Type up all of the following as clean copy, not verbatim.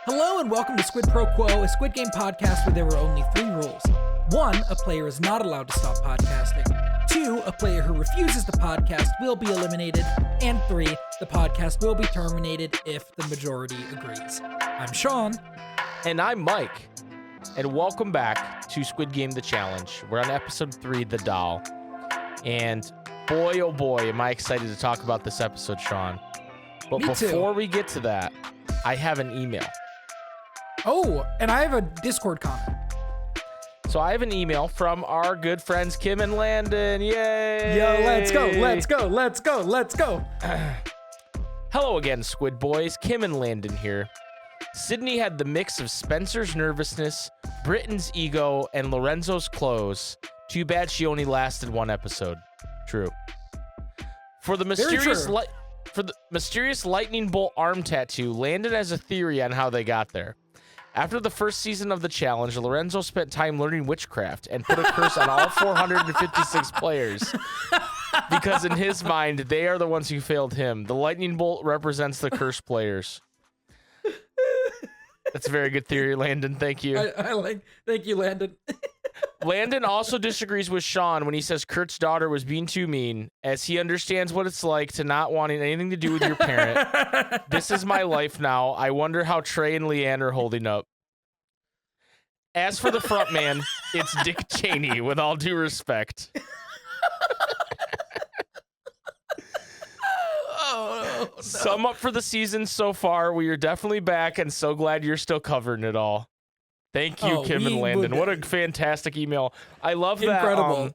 Hello and welcome to Squid Pro Quo, a Squid Game podcast where there were only 3 rules. 1, a player is not allowed to stop podcasting. 2, a player who refuses the podcast will be eliminated. And 3, the podcast will be terminated if the majority agrees. I'm Sean. And I'm Mike. And welcome back to Squid Game The Challenge. We're on episode 3, The Doll. And boy, oh boy, am I excited to talk about this episode, Sean. But before we get to that, I have an email. Oh, and I have a Discord comment. So I have an email from our good friends Kim and Landon. Yay! Yo, let's go. Hello again, Squid Boys. Kim and Landon here. Sydney had the mix of Spencer's nervousness, Britton's ego, and Lorenzo's clothes. Too bad she only lasted 1 episode. True. For the mysterious lightning bolt arm tattoo, Landon has a theory on how they got there. After the first season of the challenge, Lorenzo spent time learning witchcraft and put a curse on all 456 players. Because in his mind, they are the ones who failed him. The lightning bolt represents the cursed players. That's a very good theory, Landon. Thank you. Thank you, Landon. Landon also disagrees with Sean when he says Kurt's daughter was being too mean, as he understands what it's like to not wanting anything to do with your parent. This is my life now. I wonder how Trey and Leanne are holding up. As for the front man, it's Dick Cheney, with all due respect. Oh, no. Sum up for the season so far. We are definitely back and so glad you're still covering it all. Thank you, Kim and Landon. What a fantastic email. I love that. Incredible.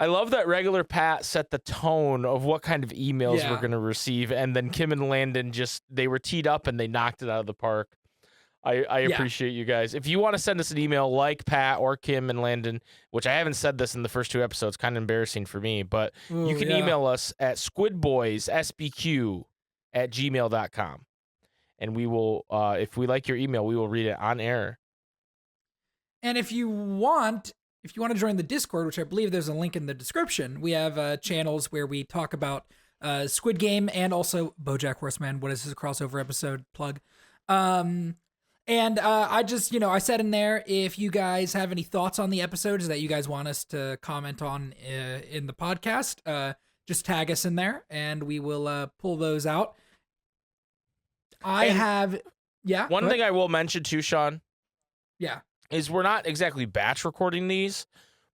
I love that regular Pat set the tone of what kind of emails we're going to receive. And then Kim and Landon they were teed up and they knocked it out of the park. I appreciate you guys. If you want to send us an email like Pat or Kim and Landon, which I haven't said this in the first 2 episodes, kind of embarrassing for me, but you can email us at squidboyssbq@gmail.com. And we will, if we like your email, we will read it on air. And if you want to join the Discord, which I believe there's a link in the description, we have channels where we talk about Squid Game and also BoJack Horseman. What is this crossover episode plug? And I just, I said in there, if you guys have any thoughts on the episodes that you guys want us to comment on in the podcast, just tag us in there and we will pull those out. One thing I will mention too, Sean. Yeah. Is we're not exactly batch recording these,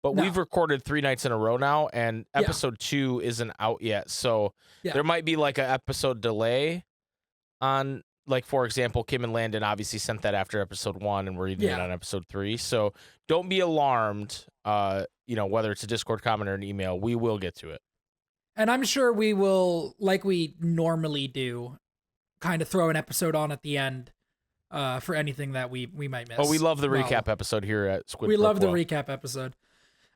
but we've recorded 3 nights in a row now, and episode 2 isn't out yet. So there might be like an episode delay on, like, for example, Kim and Landon obviously sent that after episode 1, and we're reading it on episode 3. So don't be alarmed, whether it's a Discord comment or an email, we will get to it. And I'm sure we will, like we normally do, kind of throw an episode on at the end. For anything that we might miss. Oh, we love the recap episode here at Squid. We love the recap episode.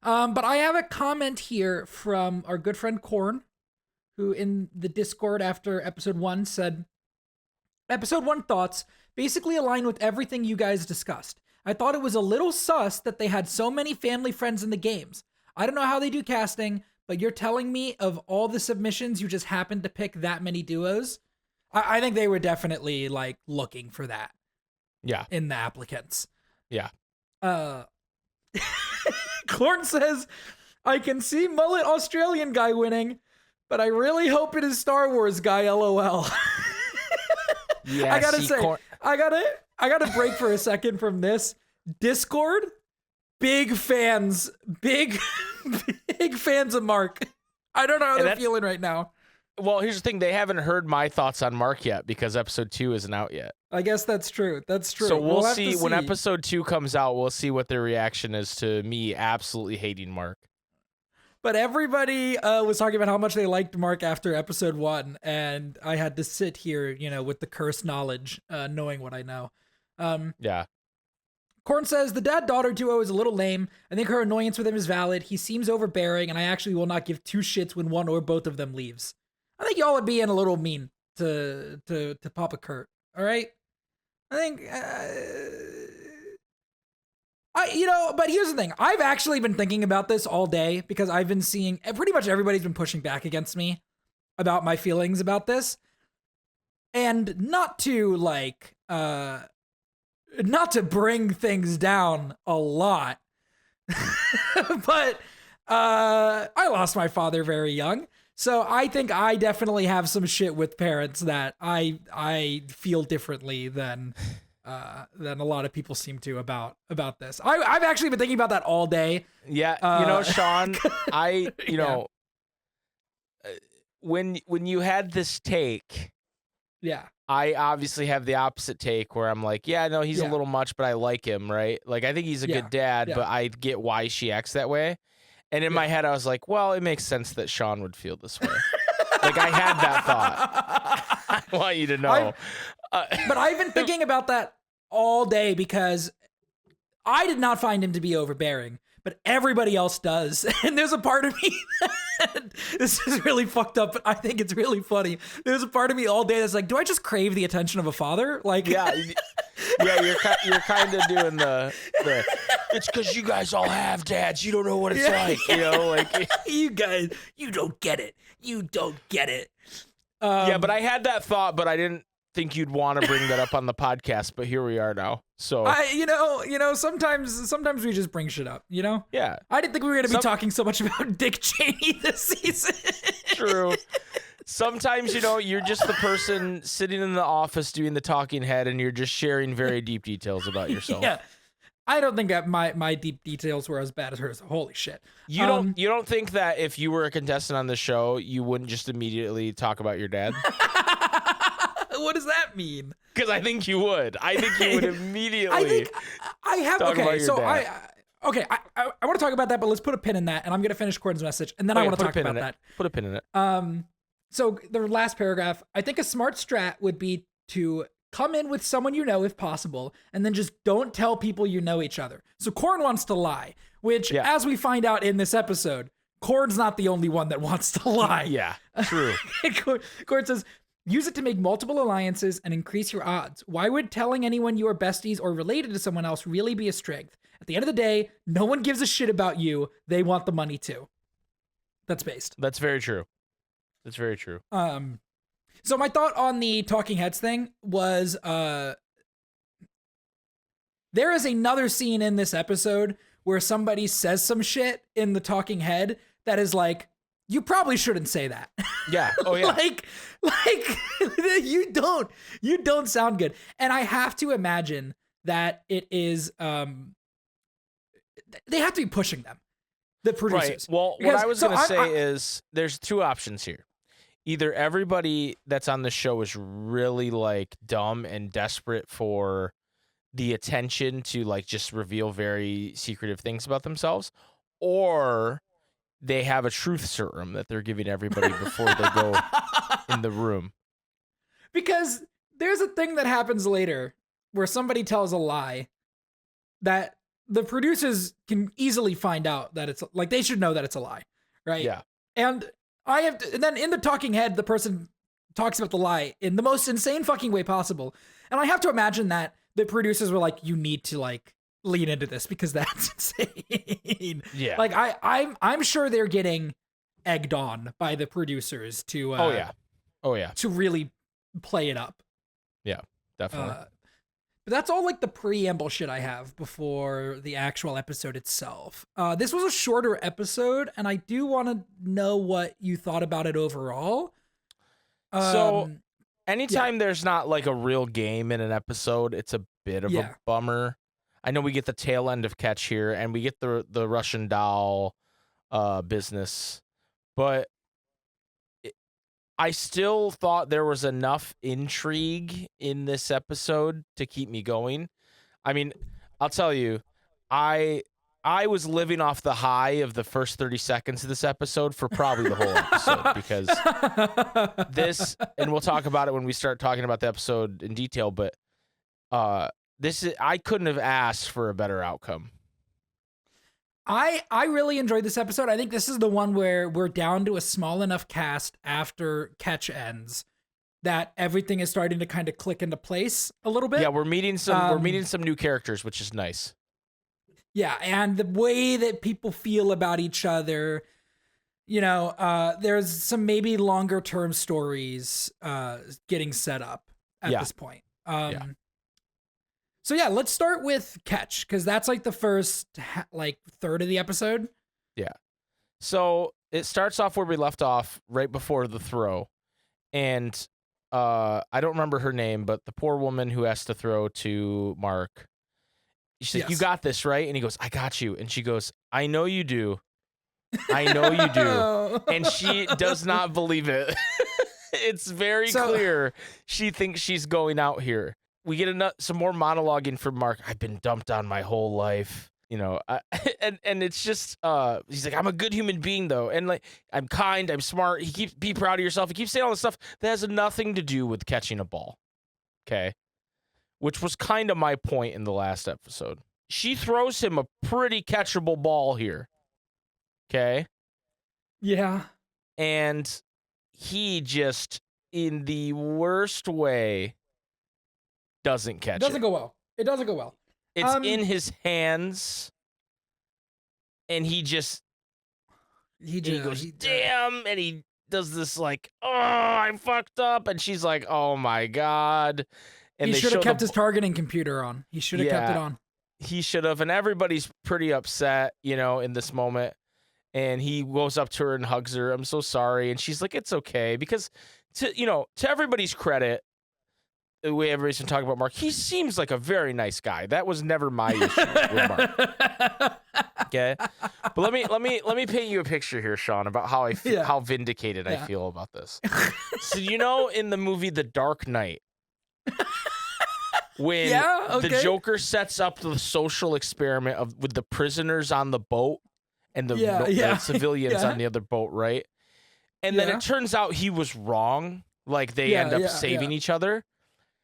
But I have a comment here from our good friend Korn, who in the Discord after episode 1 said, episode 1 thoughts basically align with everything you guys discussed. I thought it was a little sus that they had so many family friends in the games. I don't know how they do casting, but you're telling me of all the submissions, you just happened to pick that many duos? I think they were definitely like looking for that. Yeah. In the applicants. Yeah. Corn says, I can see mullet Australian guy winning, but I really hope it is Star Wars guy, LOL. Yeah, I gotta say, I gotta break for a second from this. Discord, big fans of Mark. I don't know how they're feeling right now. Well, here's the thing. They haven't heard my thoughts on Mark yet because episode 2 isn't out yet. I guess that's true. So we'll see when episode 2 comes out. We'll see what their reaction is to me absolutely hating Mark. But everybody was talking about how much they liked Mark after episode 1. And I had to sit here, with the cursed knowledge, knowing what I know. Yeah. Korn says, the dad-daughter duo is a little lame. I think her annoyance with him is valid. He seems overbearing, and I actually will not give 2 shits when one or both of them leaves. I think y'all are being a little mean to Papa Kurt. All right? I think, but here's the thing. I've actually been thinking about this all day because I've been seeing, pretty much everybody's been pushing back against me about my feelings about this. And not to not to bring things down a lot, but I lost my father very young. So I think I definitely have some shit with parents that I feel differently than a lot of people seem to about this. I've actually been thinking about that all day. Yeah, Sean, you know, when you had this take, yeah, I obviously have the opposite take where I'm like, yeah, no, he's a little much, but I like him, right? Like, I think he's a good dad, but I get why she acts that way. And in my head, I was like, well, it makes sense that Sean would feel this way. Like, I had that thought. I want you to know. But I've been thinking about that all day because I did not find him to be overbearing, but everybody else does. And there's a part of me that, this is really fucked up, but I think it's really funny. There's a part of me all day that's like, do I just crave the attention of a father? Like, yeah, you're kind of doing the it's because you guys all have dads. You don't know what it's like, like you guys, you don't get it. You don't get it. Yeah, but I had that thought, but I didn't think you'd want to bring that up on the podcast, but here we are now. So sometimes we just bring shit up, Yeah. I didn't think we were going to be talking so much about Dick Cheney this season. True. Sometimes, you're just the person sitting in the office doing the talking head and you're just sharing very deep details about yourself. Yeah. I don't think that my deep details were as bad as hers. Holy shit. You don't think that if you were a contestant on the show, you wouldn't just immediately talk about your dad? What does that mean? Because I think you would. I think you would immediately. I think I have. Talk about your dad. I want to talk about that, but let's put a pin in that, and I'm gonna finish Cordon's message, and then I want to talk about that. Put a pin in it. So the last paragraph, I think a smart strat would be to come in with someone you know if possible, and then just don't tell people you know each other. So Corn wants to lie, which, as we find out in this episode, Corn's not the only one that wants to lie. Yeah, true. Corn says, use it to make multiple alliances and increase your odds. Why would telling anyone you are besties or related to someone else really be a strength? At the end of the day, no one gives a shit about you. They want the money too. That's based. That's very true. That's very true. So my thought on the talking heads thing was, there is another scene in this episode where somebody says some shit in the talking head that is like, you probably shouldn't say that. Yeah. Oh yeah. like you don't sound good. And I have to imagine that it is, they have to be pushing them, the producers. Right. Well, what I was going to say is there's two options here. Either everybody that's on the show is really like dumb and desperate for the attention to like just reveal very secretive things about themselves, or they have a truth serum that they're giving everybody before they go in the room. Because there's a thing that happens later where somebody tells a lie that the producers can easily find out that it's like, they should know that it's a lie, right? Yeah. And and then in the talking head, the person talks about the lie in the most insane fucking way possible. And I have to imagine that the producers were like, you need to like lean into this because that's insane. Yeah. Like I'm sure they're getting egged on by the producers to oh yeah to really play it up. Yeah, definitely. But that's all like the preamble shit I have before the actual episode itself. This was a shorter episode, and I do want to know what you thought about it overall. So anytime there's not like a real game in an episode, it's a bit of a bummer. I know we get the tail end of Catch here, and we get the Russian doll business, but I still thought there was enough intrigue in this episode to keep me going. I mean, I'll tell you, I was living off the high of the first 30 seconds of this episode for probably the whole episode because this, and we'll talk about it when we start talking about the episode in detail, but I couldn't have asked for a better outcome. I really enjoyed this episode. I think this is the one where we're down to a small enough cast after Catch ends that everything is starting to kind of click into place a little bit. Yeah, we're meeting some new characters, which is nice. Yeah, and the way that people feel about each other, there's some maybe longer term stories getting set up at this point. So yeah, let's start with catch, because that's like the first like third of the episode. Yeah. So it starts off where we left off, right before the throw. And I don't remember her name, but the poor woman who has to throw to Mark, she's like, "You got this, right?" And he goes, "I got you." And she goes, "I know you do. I know you do." And she does not believe it. It's very clear she thinks she's going out here. We get some more monologuing from Mark. "I've been dumped on my whole life." You know, and it's just, he's like, "I'm a good human being, though. And like, I'm kind, I'm smart." He keeps, "Be proud of yourself." He keeps saying all this stuff that has nothing to do with catching a ball. Okay. Which was kind of my point in the last episode. She throws him a pretty catchable ball here. Okay. Yeah. And he just, in the worst way, doesn't catch it. It doesn't go well. It doesn't go well. It's in his hands, and he goes, "Damn," and he does this like, "Oh, I fucked up," and she's like, "Oh my God." And he should have kept his targeting computer on. He should have kept it on. He should have, and everybody's pretty upset, you know, in this moment. And he goes up to her and hugs her. "I'm so sorry," and she's like, "It's okay," because to everybody's credit, the way everybody's been talking about Mark, he seems like a very nice guy. That was never my issue with Mark. Okay, but let me paint you a picture here, Sean, about how I feel, how vindicated I feel about this. So in the movie The Dark Knight, when the Joker sets up the social experiment with the prisoners on the boat and the civilians on the other boat, right? And then it turns out he was wrong. Like they end up saving each other.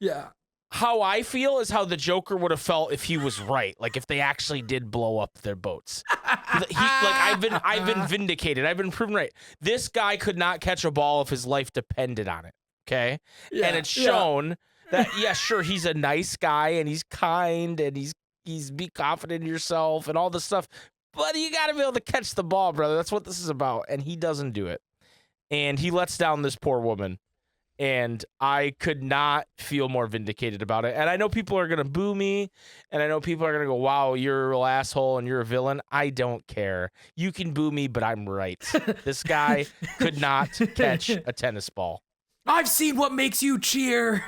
Yeah. How I feel is how the Joker would have felt if he was right. Like if they actually did blow up their boats. I've been vindicated. I've been proven right. This guy could not catch a ball if his life depended on it. Okay? Yeah, and it's shown that sure, he's a nice guy and he's kind and he's be confident in yourself and all this stuff. But you got to be able to catch the ball, brother. That's what this is about. And he doesn't do it. And he lets down this poor woman. And I could not feel more vindicated about it. And I know people are going to boo me. And I know people are going to go, "Wow, you're a real asshole and you're a villain." I don't care. You can boo me, but I'm right. This guy could not catch a tennis ball. I've seen what makes you cheer.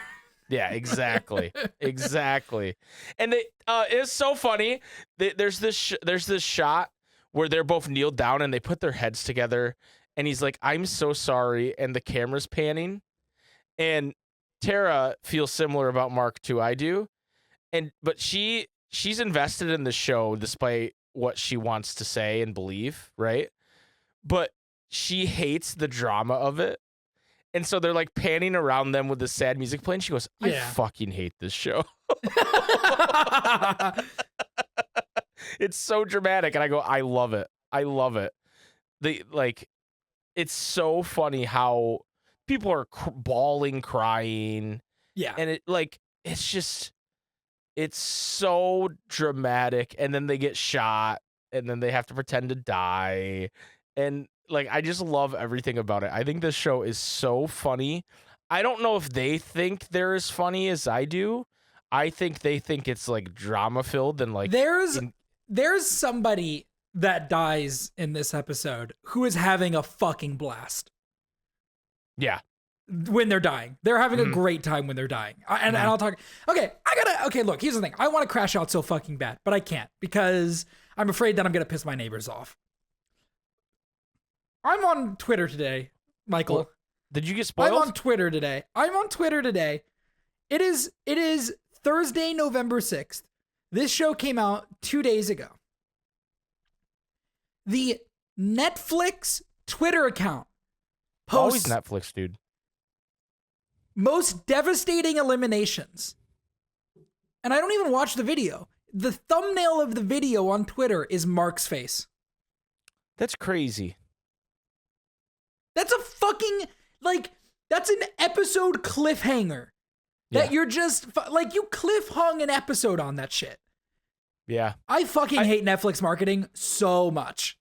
Yeah, exactly. Exactly. And it's so funny. There's this shot where they're both kneeled down and they put their heads together. And he's like, "I'm so sorry." And the camera's panning. And Tara feels similar about Mark too. I do. But she's invested in the show despite what she wants to say and believe, right? But she hates the drama of it. And so they're like panning around them with the sad music playing. She goes, "I fucking hate this show." It's so dramatic. And I go, "I love it. I love it." It's so funny how people are bawling, crying. Yeah. And it's so dramatic. And then they get shot and then they have to pretend to die. And I just love everything about it. I think this show is so funny. I don't know if they think they're as funny as I do. I think they think it's drama filled and there's somebody that dies in this episode who is having a fucking blast. Yeah. When they're dying. They're having a great time when they're dying. And I'll talk. Okay, look, here's the thing. I want to crash out so fucking bad, but I can't because I'm afraid that I'm going to piss my neighbors off. I'm on Twitter today, Michael. What? Did you get spoiled? I'm on Twitter today. It is Thursday, November 6th. This show came out 2 days ago. The Netflix Twitter account posts... Always Netflix, dude. Most devastating eliminations. And I don't even watch the video. The thumbnail of the video on Twitter is Mark's face. That's crazy. That's a fucking, that's an episode cliffhanger. That you're just, you cliff hung an episode on that shit. Yeah. I fucking hate Netflix marketing so much.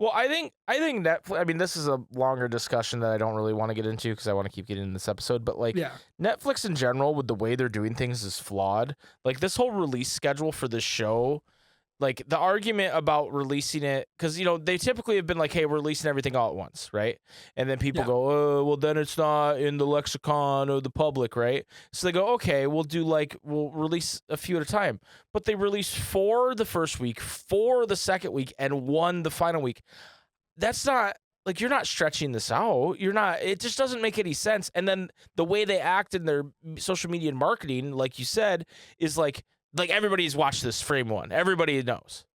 Well, I think Netflix. I mean, this is a longer discussion that I don't really want to get into because I want to keep getting in this episode. But like, Netflix in general, with the way they're doing things, is flawed. Like this whole release schedule for this show, like the argument about releasing it, because they typically have been like, hey, we're releasing everything all at once, right? And then people go, oh, well, then it's not in the lexicon of the public, right? So they go, okay, we'll release a few at a time. But they release 4 the first week, 4 the second week, and 1 the final week. That's not, like, you're not stretching this out. It just doesn't make any sense. And then the way they act in their social media and marketing, like you said, is like everybody's watched this frame 1. Everybody knows.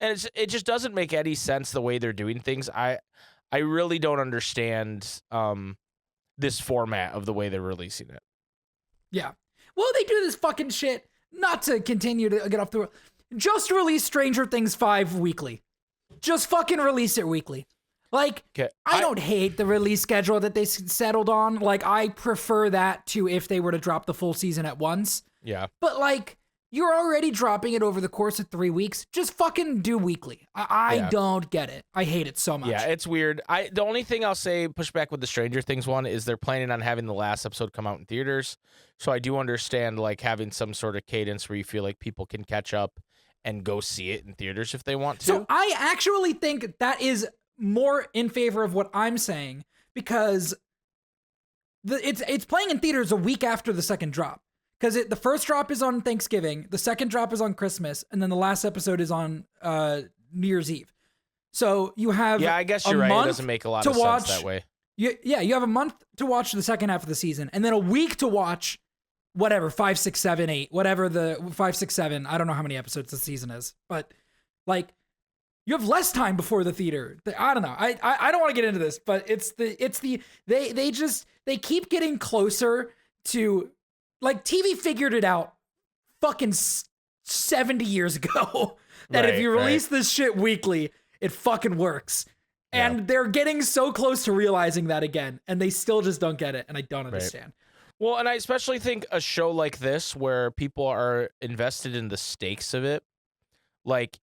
And it just doesn't make any sense the way they're doing things. I really don't understand this format of the way they're releasing it. Yeah. Well, they do this fucking shit not to continue to get off the... Just release Stranger Things 5 weekly. Just fucking release it weekly. Like, I don't hate the release schedule that they settled on. Like, I prefer that to if they were to drop the full season at once. Yeah. But, like, you're already dropping it over the course of 3 weeks. Just fucking do weekly. I don't get it. I hate it so much. Yeah, it's weird. The only thing I'll say, push back with the Stranger Things one, is they're planning on having the last episode come out in theaters. So I do understand, like, having some sort of cadence where you feel like people can catch up and go see it in theaters if they want to. So I actually think that is more in favor of what I'm saying, because it's playing in theaters a week after the second drop. Because the first drop is on Thanksgiving, the second drop is on Christmas, and then the last episode is on New Year's Eve. So you have I guess you're right. It doesn't make a lot of sense that way. You have a month to watch the second half of the season, and then a week to watch whatever 5, 6, 7, 8, whatever the 5, 6, 7. I don't know how many episodes the season is, but like you have less time before the theater. I don't know. I don't want to get into this, but they keep getting closer to. Like, TV figured it out fucking 70 years ago that if you release this shit weekly, it fucking works. And they're getting so close to realizing that again, and they still just don't get it, and I don't understand. Well, and I especially think a show like this where people are invested in the stakes of it, like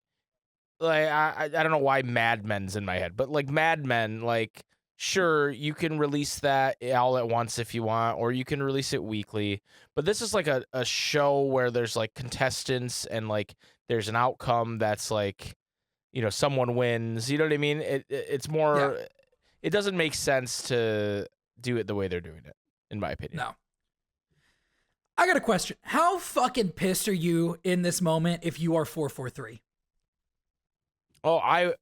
I don't know why Mad Men's in my head, but like Mad Men, like, sure, you can release that all at once if you want, or you can release it weekly. But this is like a show where there's like contestants and like there's an outcome that's like, someone wins. You know what I mean? It's more, it doesn't make sense to do it the way they're doing it, in my opinion. No. I got a question. How fucking pissed are you in this moment if you are 443? Well,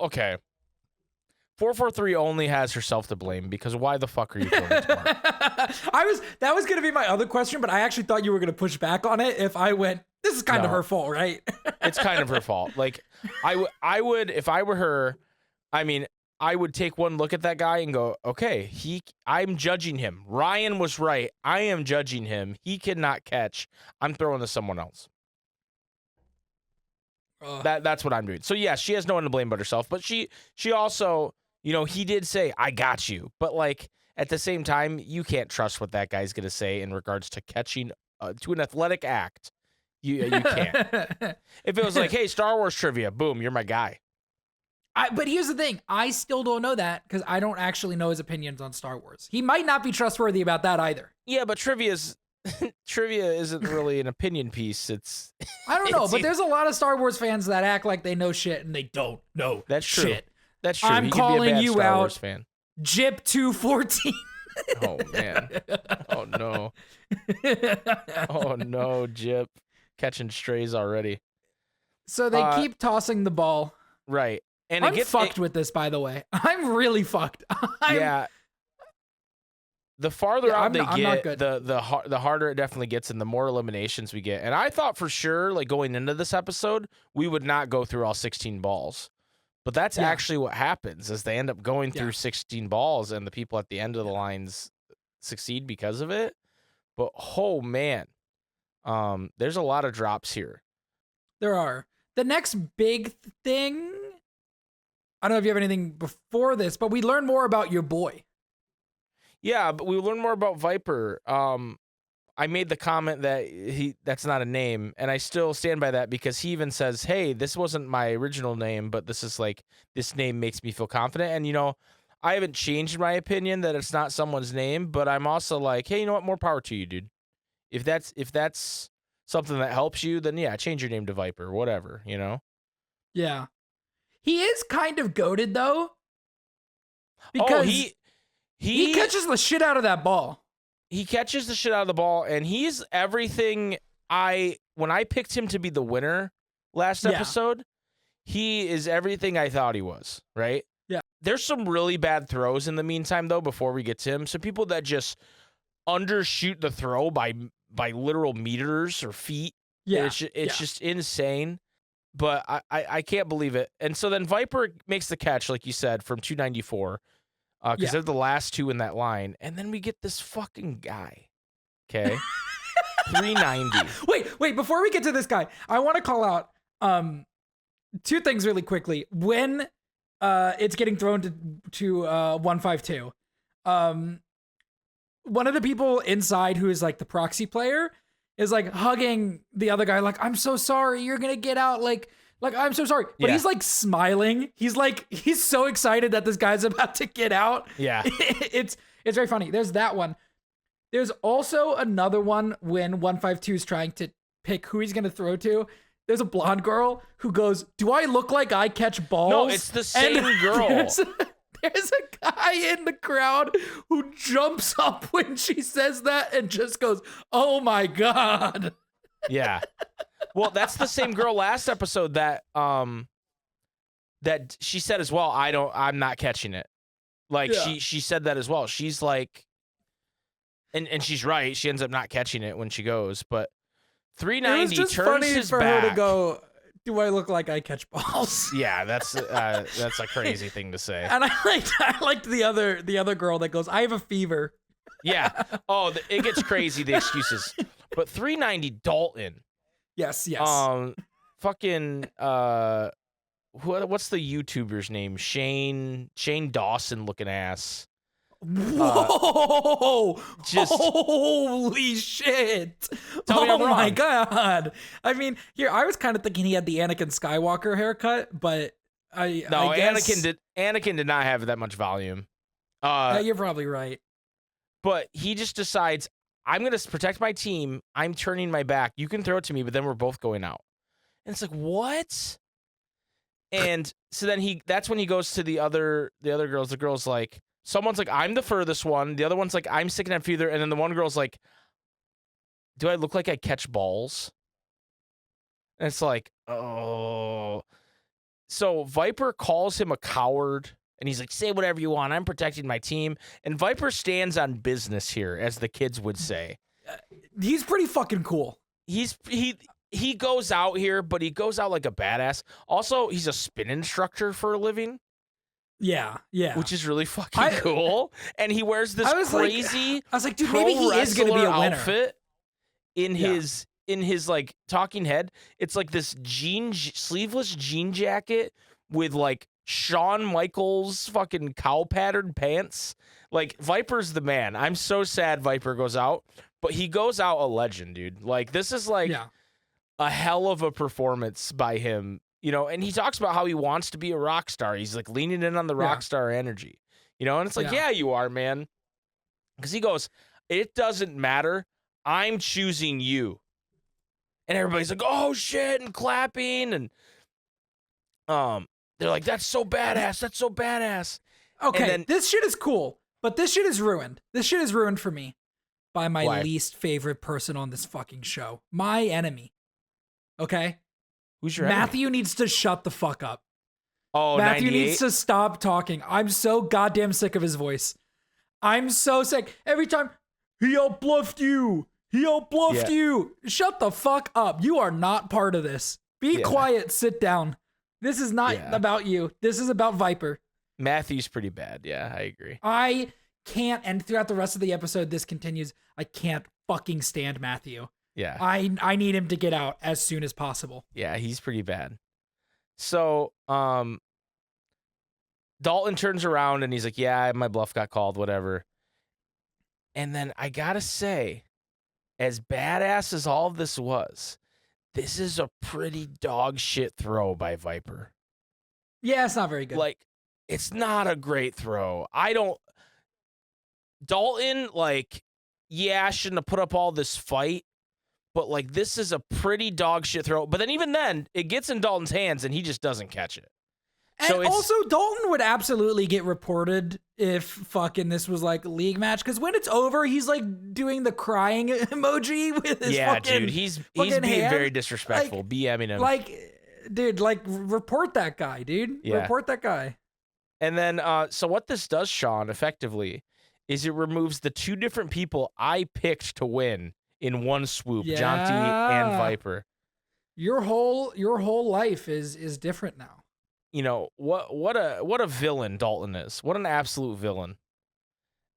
okay. 443 only has herself to blame, because why the fuck are you throwing it to Mark? That was going to be my other question, but I actually thought you were going to push back on it if I went, this is kind of her fault, right? It's kind of her fault. Like, I would, if I were her, I mean, I would take one look at that guy and go, okay, I'm judging him. Ryan was right. I am judging him. He cannot catch. I'm throwing to someone else. That's what I'm doing. So yes, she has no one to blame but herself, but she also, he did say, I got you. But like, at the same time, you can't trust what that guy's going to say in regards to catching to an athletic act. You can't. If it was like, hey, Star Wars trivia, boom, you're my guy. But here's the thing. I still don't know that because I don't actually know his opinions on Star Wars. He might not be trustworthy about that either. Yeah, but trivia isn't really an opinion piece. It's I don't know, but there's a lot of Star Wars fans that act like they know shit and they don't know. That's true. Shit. That's true. I'm calling you Star out, Wars fan. Jip 214. Oh man. Oh no. Oh no, Jip. Catching strays already. So they keep tossing the ball. Right. And I'm fucked with this, by the way. I'm really fucked. Yeah. The farther out they get, good. the harder it definitely gets, and the more eliminations we get. And I thought for sure, like going into this episode, we would not go through all 16 balls. But that's actually what happens, is they end up going through 16 balls, and the people at the end of the lines succeed because of it. But oh man, there's a lot of drops here. There are. The next big thing, I don't know if you have anything before this, but we learn more about your boy. Yeah, but we learn more about Viper. I made the comment that that's not a name, and I still stand by that because he even says, "Hey, this wasn't my original name, but this is like this name makes me feel confident." And I haven't changed my opinion that it's not someone's name, but I'm also like, "Hey, you know what? More power to you, dude. If that's something that helps you, then yeah, change your name to Viper, whatever, Yeah. He is kind of goated though. Because he catches the shit out of that ball. He catches the shit out of the ball, and he's everything when I picked him to be the winner last episode, he is everything I thought he was, right? Yeah. There's some really bad throws in the meantime, though, before we get to him. Some people that just undershoot the throw by literal meters or feet. Yeah. It's just insane. But I can't believe it. And so then Viper makes the catch, like you said, from 294. Because they're the last two in that line. And then we get this fucking guy. Okay. 390. Wait, before we get to this guy, I want to call out two things really quickly. When it's getting thrown to 152, one of the people inside who is like the proxy player is like hugging the other guy, like, I'm so sorry, you're gonna get out, like I'm so sorry. But he's like smiling. He's so excited that this guy's about to get out. Yeah. It's very funny. There's that one. There's also another one when 152 is trying to pick who he's going to throw to. There's a blonde girl who goes, "Do I look like I catch balls?" No, it's the same girl. There's a guy in the crowd who jumps up when she says that and just goes, "Oh my God." Yeah. Well, that's the same girl last episode that she said as well, I'm not catching it. Like she said that as well. She's like, and she's right. She ends up not catching it when she goes, but 390 turns funny his for back. her to go, "Do I look like I catch balls?" Yeah, that's a crazy thing to say. And I liked the other girl that goes, "I have a fever." Yeah. Oh, it gets crazy, the excuses. But 390 Dalton. Yes. Fucking what's the YouTuber's name? Shane Dawson looking ass. Whoa! Holy shit! Oh my God! I mean, I was kind of thinking he had the Anakin Skywalker haircut, but I guess... Anakin did not have that much volume. You're probably right. But he just decides, I'm going to protect my team. I'm turning my back. You can throw it to me, but then we're both going out. And it's like, what? And so then that's when he goes to the other girls. The girl's like, someone's like, I'm the furthest one. The other one's like, I'm sticking at feather. And then the one girl's like, do I look like I catch balls? And it's like, oh. So Viper calls him a coward. And he's like, say whatever you want. I'm protecting my team. And Viper stands on business here, as the kids would say. He's pretty fucking cool. He goes out here, but he goes out like a badass. Also, he's a spin instructor for a living. Yeah. Which is really fucking cool. And he wears this crazy I was like, dude, maybe he is going to be a winner. Outfit in his like talking head. It's like this sleeveless jean jacket with like Shawn Michaels fucking cow patterned pants. Like, Viper's the man. I'm so sad Viper goes out, but he goes out a legend, dude. Like, this is like a hell of a performance by him, and he talks about how he wants to be a rock star. He's like leaning in on the rock star energy, and it's like, yeah, you are, man. Because he goes, it doesn't matter. I'm choosing you. And everybody's like, oh shit, and clapping, and they're like, that's so badass. That's so badass. Okay, this shit is cool, but this shit is ruined. This shit is ruined for me by my least favorite person on this fucking show. My enemy. Okay? Who's your Matthew enemy? needs to shut the fuck up. Oh, Matthew 98? needs to stop talking. I'm so goddamn sick of his voice. I'm so sick. Every time, he outbluffed you. He outbluffed you. Shut the fuck up. You are not part of this. Be quiet. Sit down. This is not about you. This is about Viper. Matthew's pretty bad. Yeah, I agree. I can't, and throughout the rest of the episode, this continues. I can't fucking stand Matthew. Yeah. I need him to get out as soon as possible. Yeah, he's pretty bad. So, Dalton turns around and he's like, yeah, my bluff got called, whatever. And then I gotta say, as badass as all of this was, this is a pretty dog shit throw by Viper. Yeah, it's not very good. Like, it's not a great throw. Dalton, like, yeah, shouldn't have put up all this fight, but like, this is a pretty dog shit throw. But then even then, it gets in Dalton's hands and he just doesn't catch it. And so also, Dalton would absolutely get reported if fucking this was like a league match, because when it's over, he's like doing the crying emoji with his fucking dude, he's being hand. very disrespectful, like, BMing him. Like, dude, like, report that guy, dude. Yeah. Report that guy. And then, so what this does, Sean, effectively, is it removes the two different people I picked to win in one swoop, Jonty and Viper. Your whole life is different now. You know, what a villain Dalton is. What an absolute villain.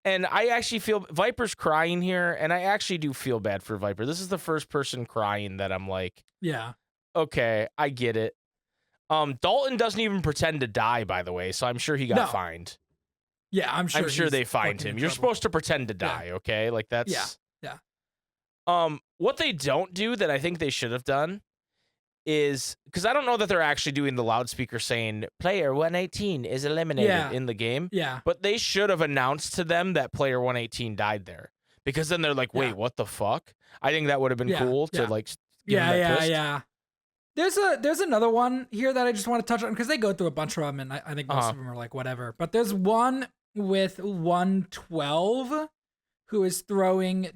And I actually feel Viper's crying here, and I actually do feel bad for Viper. This is the first person crying that I'm like, yeah, okay, I get it. Dalton doesn't even pretend to die, by the way, so I'm sure he got fined. Yeah, I'm sure they fined him. You're supposed to pretend to die, okay? Like, that's... Yeah. What they don't do that I think they should have done is, because I don't know that they're actually doing the loudspeaker saying player 118 is eliminated in the game. Yeah. But they should have announced to them that player 118 died there, because then they're like, wait, what the fuck? I think that would have been cool to like give them that twist. Yeah. There's another one here that I just want to touch on, because they go through a bunch of them, and I think most of them are like whatever. But there's one with 112 who is throwing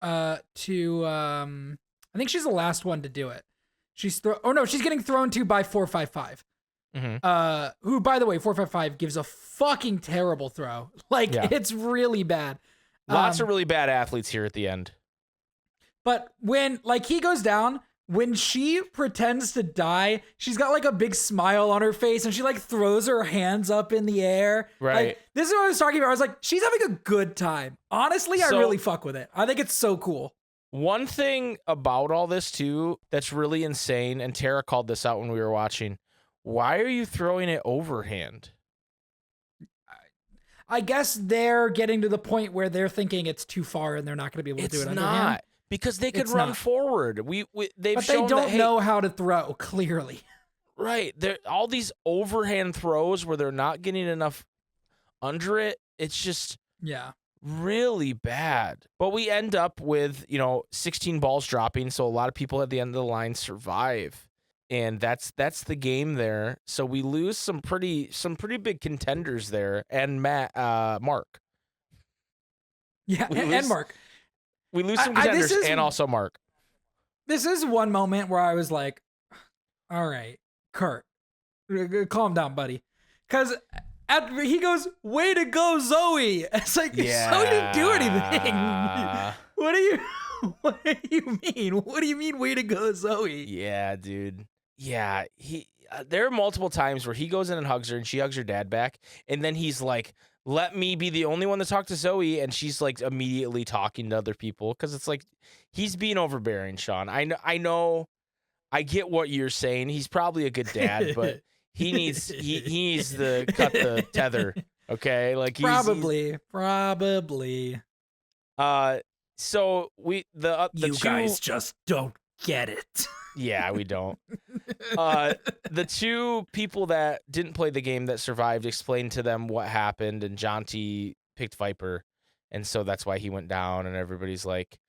to I think she's the last one to do it. She's getting thrown to by 455. Who, by the way, 455 gives a fucking terrible throw. Like, it's really bad. Lots of really bad athletes here at the end. But when, like, he goes down, when she pretends to die, she's got like a big smile on her face, and she like throws her hands up in the air. Right. Like, this is what I was talking about. I was like, she's having a good time. Honestly, I really fuck with it. I think it's so cool. One thing about all this, too, that's really insane, and Tara called this out when we were watching, why are you throwing it overhand? I guess they're getting to the point where they're thinking it's too far and they're not going to be able to do it underhand. It's not, because they could run forward. But they don't know how to throw, clearly. Right. All these overhand throws where they're not getting enough under it, it's just... really bad. But we end up with, 16 balls dropping, so a lot of people at the end of the line survive. And that's the game there. So we lose some pretty big contenders there, and Mark. Yeah, and Mark. We lose some contenders and also Mark. This is one moment where I was like, all right, Kurt, calm down, buddy. Because he goes, way to go, Zoe. It's like, Zoe didn't do anything. What do you mean? What do you mean, way to go, Zoe? Yeah, dude. Yeah, there are multiple times where he goes in and hugs her, and she hugs her dad back, and then he's like, let me be the only one to talk to Zoe, and she's like immediately talking to other people, because it's like, he's being overbearing, Sean. I know, I get what you're saying. He's probably a good dad, but he needs to cut the tether, okay? Like, probably. So the you guys just don't get it. Yeah, we don't. The two people that didn't play the game that survived explained to them what happened, and Jonty picked Viper, and so that's why he went down, and everybody's like,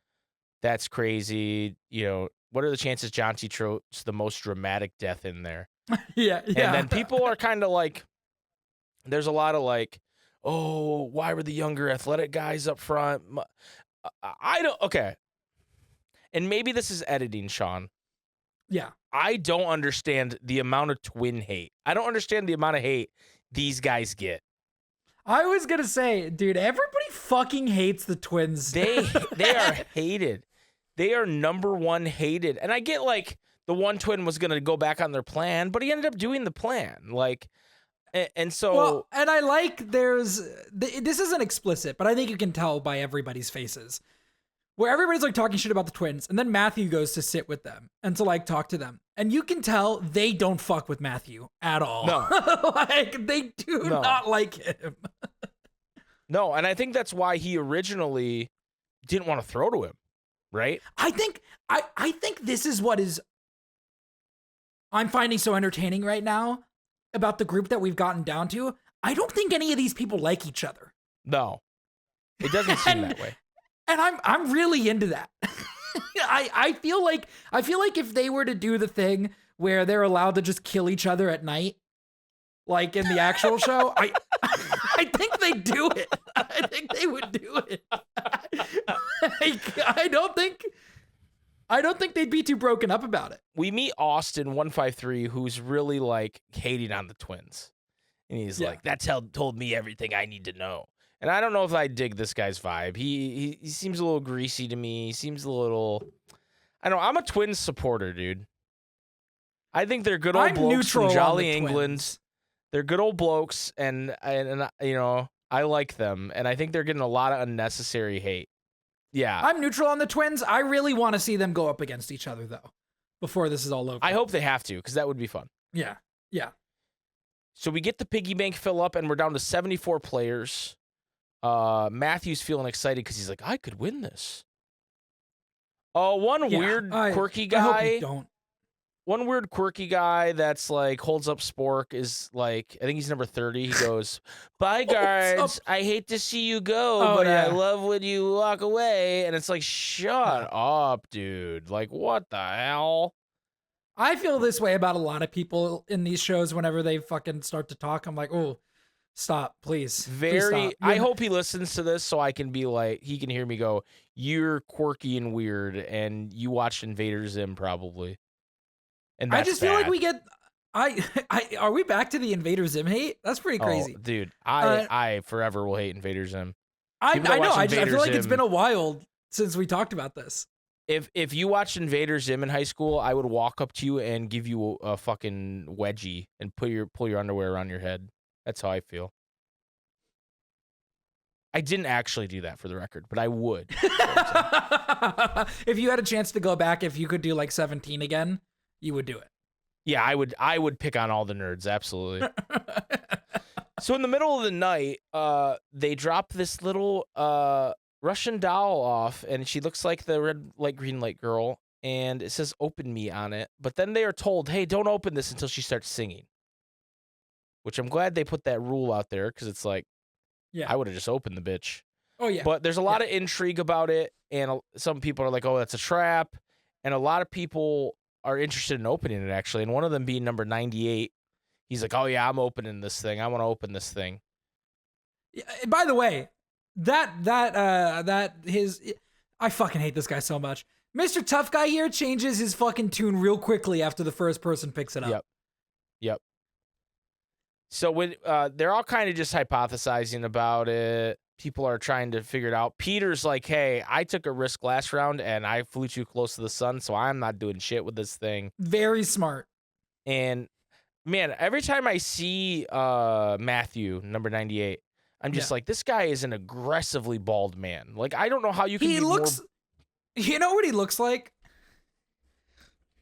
that's crazy. What are the chances Jonty chose the most dramatic death in there? Yeah. And then people are kind of like, there's a lot of like, oh, why were the younger athletic guys up front? Okay. And maybe this is editing, Sean. Yeah. I don't understand the amount of twin hate. I don't understand the amount of hate these guys get. I was going to say, dude, everybody fucking hates the twins. They are hated. They are number one hated. And I get like the one twin was going to go back on their plan, but he ended up doing the plan. Like, and so. Well, and I like this isn't explicit, but I think you can tell by everybody's faces, where everybody's like talking shit about the twins, and then Matthew goes to sit with them and to like talk to them, and you can tell they don't fuck with Matthew at all. No. Like, they do not like him. No, and I think that's why he originally didn't want to throw to him. right? I think this is what is I'm finding so entertaining right now about the group that we've gotten down to. I don't think any of these people like each other. No, it doesn't seem that way. And I'm really into that. I feel like if they were to do the thing where they're allowed to just kill each other at night, like in the actual show, I think they'd do it. I think they would do it. I don't think they'd be too broken up about it. We meet Austin 153, who's really like hating on the twins. And he's like, that told me everything I need to know. And I don't know if I dig this guy's vibe. He seems a little greasy to me. He seems a little, I don't know. I'm a Twins supporter, dude. I think they're good old blokes from Jolly England. They're good old blokes, and you know, I like them. And I think they're getting a lot of unnecessary hate. Yeah. I'm neutral on the Twins. I really want to see them go up against each other, though, before this is all over. I hope they have to, because that would be fun. Yeah. Yeah. So we get the piggy bank fill up, and we're down to 74 players. Matthew's feeling excited because he's like, I could win this. One weird, quirky guy. I hope you don't. One weird, quirky guy that's like holds up Spork is like, I think he's number 30. He goes, bye, guards. I hate to see you go, but I love when you walk away. And it's like, shut up, dude. Like, what the hell? I feel this way about a lot of people in these shows whenever they fucking start to talk. I'm like, oh, stop, please. Please stop. I hope he listens to this so I can be like, he can hear me go, you're quirky and weird, and you watched Invader Zim probably. And that's I just feel like we get, are we back to the Invader Zim hate? That's pretty crazy. Oh, dude, I forever will hate Invader Zim. I know, I feel like it's been a while since we talked about this. If you watched Invader Zim in high school, I would walk up to you and give you a fucking wedgie and pull your underwear around your head. That's how I feel. I didn't actually do that for the record, but I would. If you had a chance to go back, if you could do like 17 again, you would do it. Yeah, I would pick on all the nerds, absolutely. So in the middle of the night, they drop this little Russian doll off, and she looks like the red light, green light girl, and it says "Open Me" on it. But then they are told, "Hey, don't open this until she starts singing." Which I'm glad they put that rule out there, because it's like, I would have just opened the bitch. Oh yeah. But there's a lot of intrigue about it, and some people are like, "Oh, that's a trap," and a lot of people are interested in opening it actually. And one of them being number 98, he's like, "Oh yeah, I'm opening this thing. I want to open this thing." Yeah, by the way, I fucking hate this guy so much. Mr. Tough Guy here changes his fucking tune real quickly after the first person picks it up. Yep. So when they're all kind of just hypothesizing about it, people are trying to figure it out. Peter's like, "Hey, I took a risk last round and I flew too close to the sun, so I'm not doing shit with this thing." Very smart. And man, every time I see Matthew, number 98, I'm just like, this guy is an aggressively bald man. Like, I don't know how you can You know what he looks like?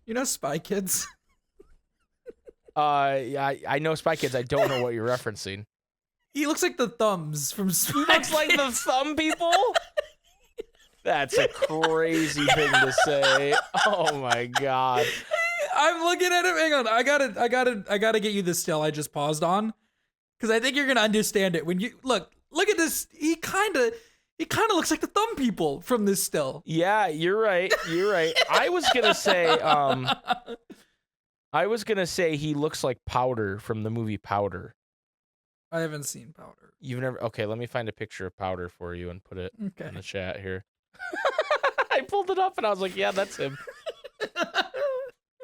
You know Spy Kids? Yeah, I know Spy Kids. I don't know what you're referencing. He looks like the thumbs from Spy He looks like the thumb people? That's a crazy thing to say. Oh my god. I'm looking at him. Hang on. I gotta get you the still I just paused on. Because I think you're gonna understand it. When you look at this, he kinda looks like the thumb people from this still. Yeah, you're right. I was gonna say he looks like Powder from the movie Powder. I haven't seen Powder. You've never? Okay, let me find a picture of Powder for you and put it in the chat here. I pulled it up and I was like, yeah, that's him.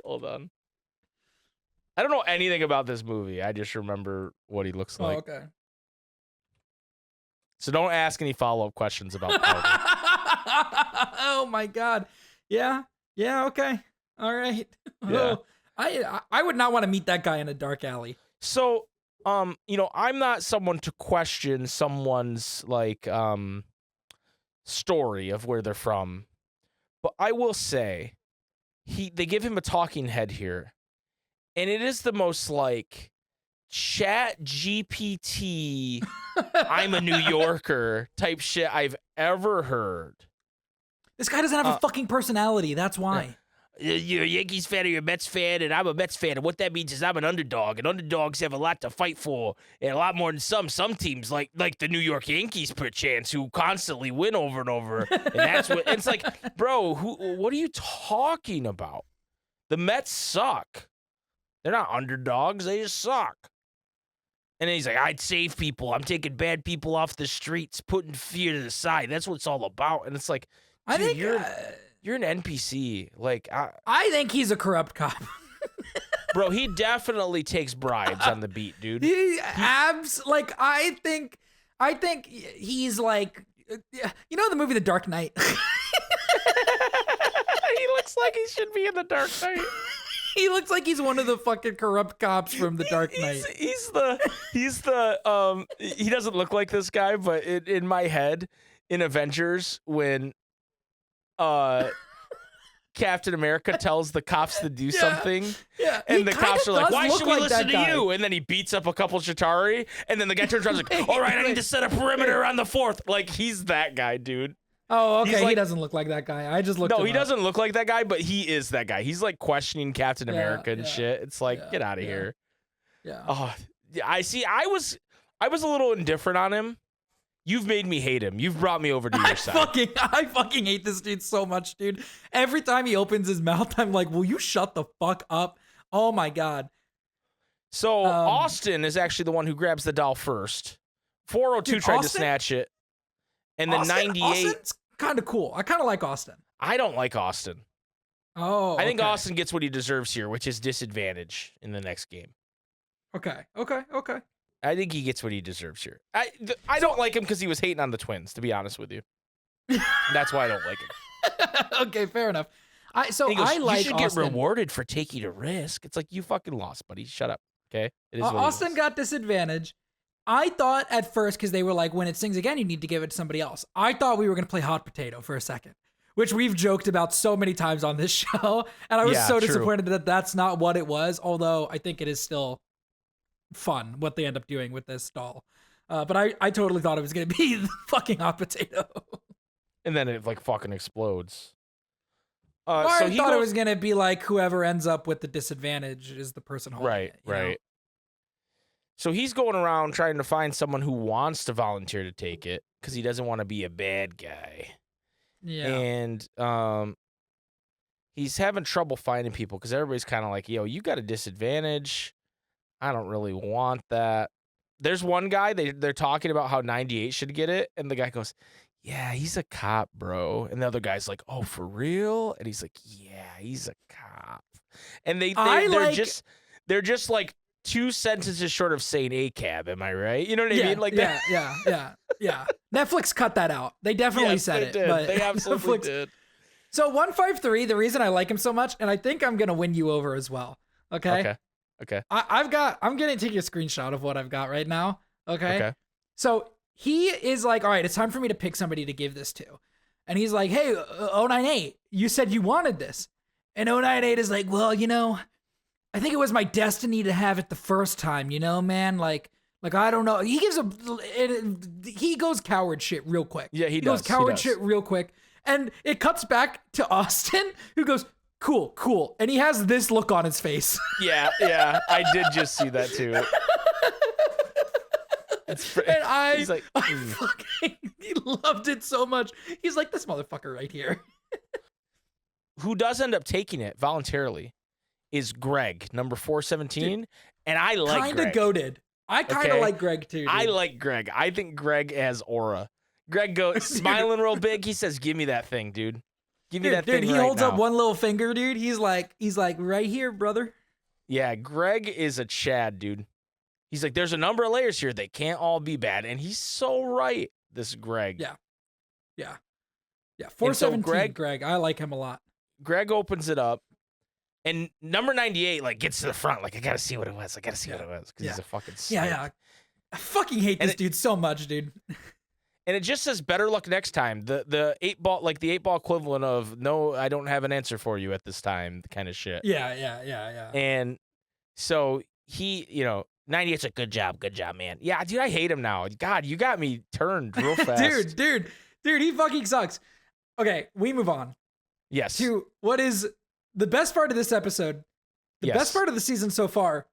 Hold on. I don't know anything about this movie. I just remember what he looks like. Oh, okay. So don't ask any follow-up questions about Powder. Oh my god. Yeah. Okay. All right. Yeah. Oh, I would not want to meet that guy in a dark alley. So, I'm not someone to question someone's like story of where they're from, but I will say they give him a talking head here, and it is the most like Chat GPT I'm a New Yorker type shit I've ever heard. This guy doesn't have a fucking personality. That's why. You're a Yankees fan or you're a Mets fan, and I'm a Mets fan. And what that means is I'm an underdog, and underdogs have a lot to fight for, and a lot more than some teams, like the New York Yankees, perchance, who constantly win over and over. And that's what it's like, bro. What are you talking about? The Mets suck. They're not underdogs. They just suck. And then he's like, I'd save people. I'm taking bad people off the streets, putting fear to the side. That's what it's all about. And it's like, dude, I think you're an NPC. Like, I think he's a corrupt cop. Bro, he definitely takes bribes on the beat, dude. I think he's like, you know the movie The Dark Knight? He looks like he should be in The Dark Knight. He looks like he's one of the fucking corrupt cops from The Dark Knight. He doesn't look like this guy, but in my head, in Avengers, when Captain America tells the cops to do something, and the cops are like, why should we listen to you? And then he beats up a couple Chitauri, and then the guy turns around and is like, all right, I need to set a perimeter on the 4th. Like, he's that guy, dude. Oh, okay. He doesn't look like that guy. I just looked. No, he doesn't look like that guy, but he is that guy. He's like questioning Captain America and shit. It's like, get out of here. Yeah. Oh, I see. I was a little indifferent on him. You've made me hate him. You've brought me over to your side. I fucking hate this dude so much, dude. Every time he opens his mouth, I'm like, will you shut the fuck up? Oh my God. So Austin is actually the one who grabs the doll first. 402 tried to snatch it. And then 98. Austin's kind of cool. I kind of like Austin. I don't like Austin. Oh, I think Austin gets what he deserves here, which is disadvantage in the next game. Okay. I think he gets what he deserves here. I don't like him because he was hating on the Twins, to be honest with you. That's why I don't like him. Okay, fair enough. You should get rewarded for taking a risk. It's like, you fucking lost, buddy. Shut up. Okay? It is Austin got disadvantage. I thought at first, because they were like, when it sings again, you need to give it to somebody else. I thought we were going to play hot potato for a second, which we've joked about so many times on this show. And I was disappointed that that's not what it was, although I think it is still fun what they end up doing with this doll. But I totally thought it was going to be the fucking hot potato. And then it like fucking explodes. I thought it was going to be like whoever ends up with the disadvantage is the person holding it. Right. So he's going around trying to find someone who wants to volunteer to take it because he doesn't want to be a bad guy. Yeah. And he's having trouble finding people because everybody's kind of like, yo, you got a disadvantage. I don't really want that. There's one guy, they're talking about how 98 should get it. And the guy goes, yeah, he's a cop, bro. And the other guy's like, oh, for real? And he's like, yeah, he's a cop. And they're just like 2 sentences short of saying a cab. Am I right? You know what I mean? Like that. Yeah. Netflix cut that out. They definitely said it. But they absolutely did. So 153, the reason I like him so much, and I think I'm gonna win you over as well. Okay. I'm gonna take a screenshot of what I've got right now. Okay. So he is like, all right, it's time for me to pick somebody to give this to. And he's like, hey, 098, you said you wanted this. And 098 is like, well, I think it was my destiny to have it the first time, man. Like I don't know. He goes coward shit real quick. Yeah, he does. Goes coward shit real quick. And it cuts back to Austin, who goes, cool. And he has this look on his face. Yeah. I did just see that too. He's like, he loved it so much. He's like, this motherfucker right here. Who does end up taking it voluntarily is Greg, number 417. Dude, and I like Greg. Kind of goated. I kind of like Greg too. Dude. I like Greg. I think Greg has aura. Greg goes smiling real big. He says, give me that thing, dude. Give me that thing. Dude, he holds up one little finger, dude. He's like, right here, brother. Yeah, Greg is a Chad, dude. He's like, there's a number of layers here. They can't all be bad. And he's so right, this Greg. Yeah. 417, Greg. I like him a lot. Greg opens it up. And number 98, like, gets to the front. Like, I got to see what it was. Because he's a fucking snake. Yeah. I fucking hate this dude so much, dude. And it just says, better luck next time. The 8-ball, like the 8-ball equivalent of, no, I don't have an answer for you at this time, kind of shit. Yeah. And so he, 98's like, good job, man. Yeah, dude, I hate him now. God, you got me turned real fast. dude, he fucking sucks. Okay, we move on. Yes. To what is the best part of this episode, the best part of the season so far,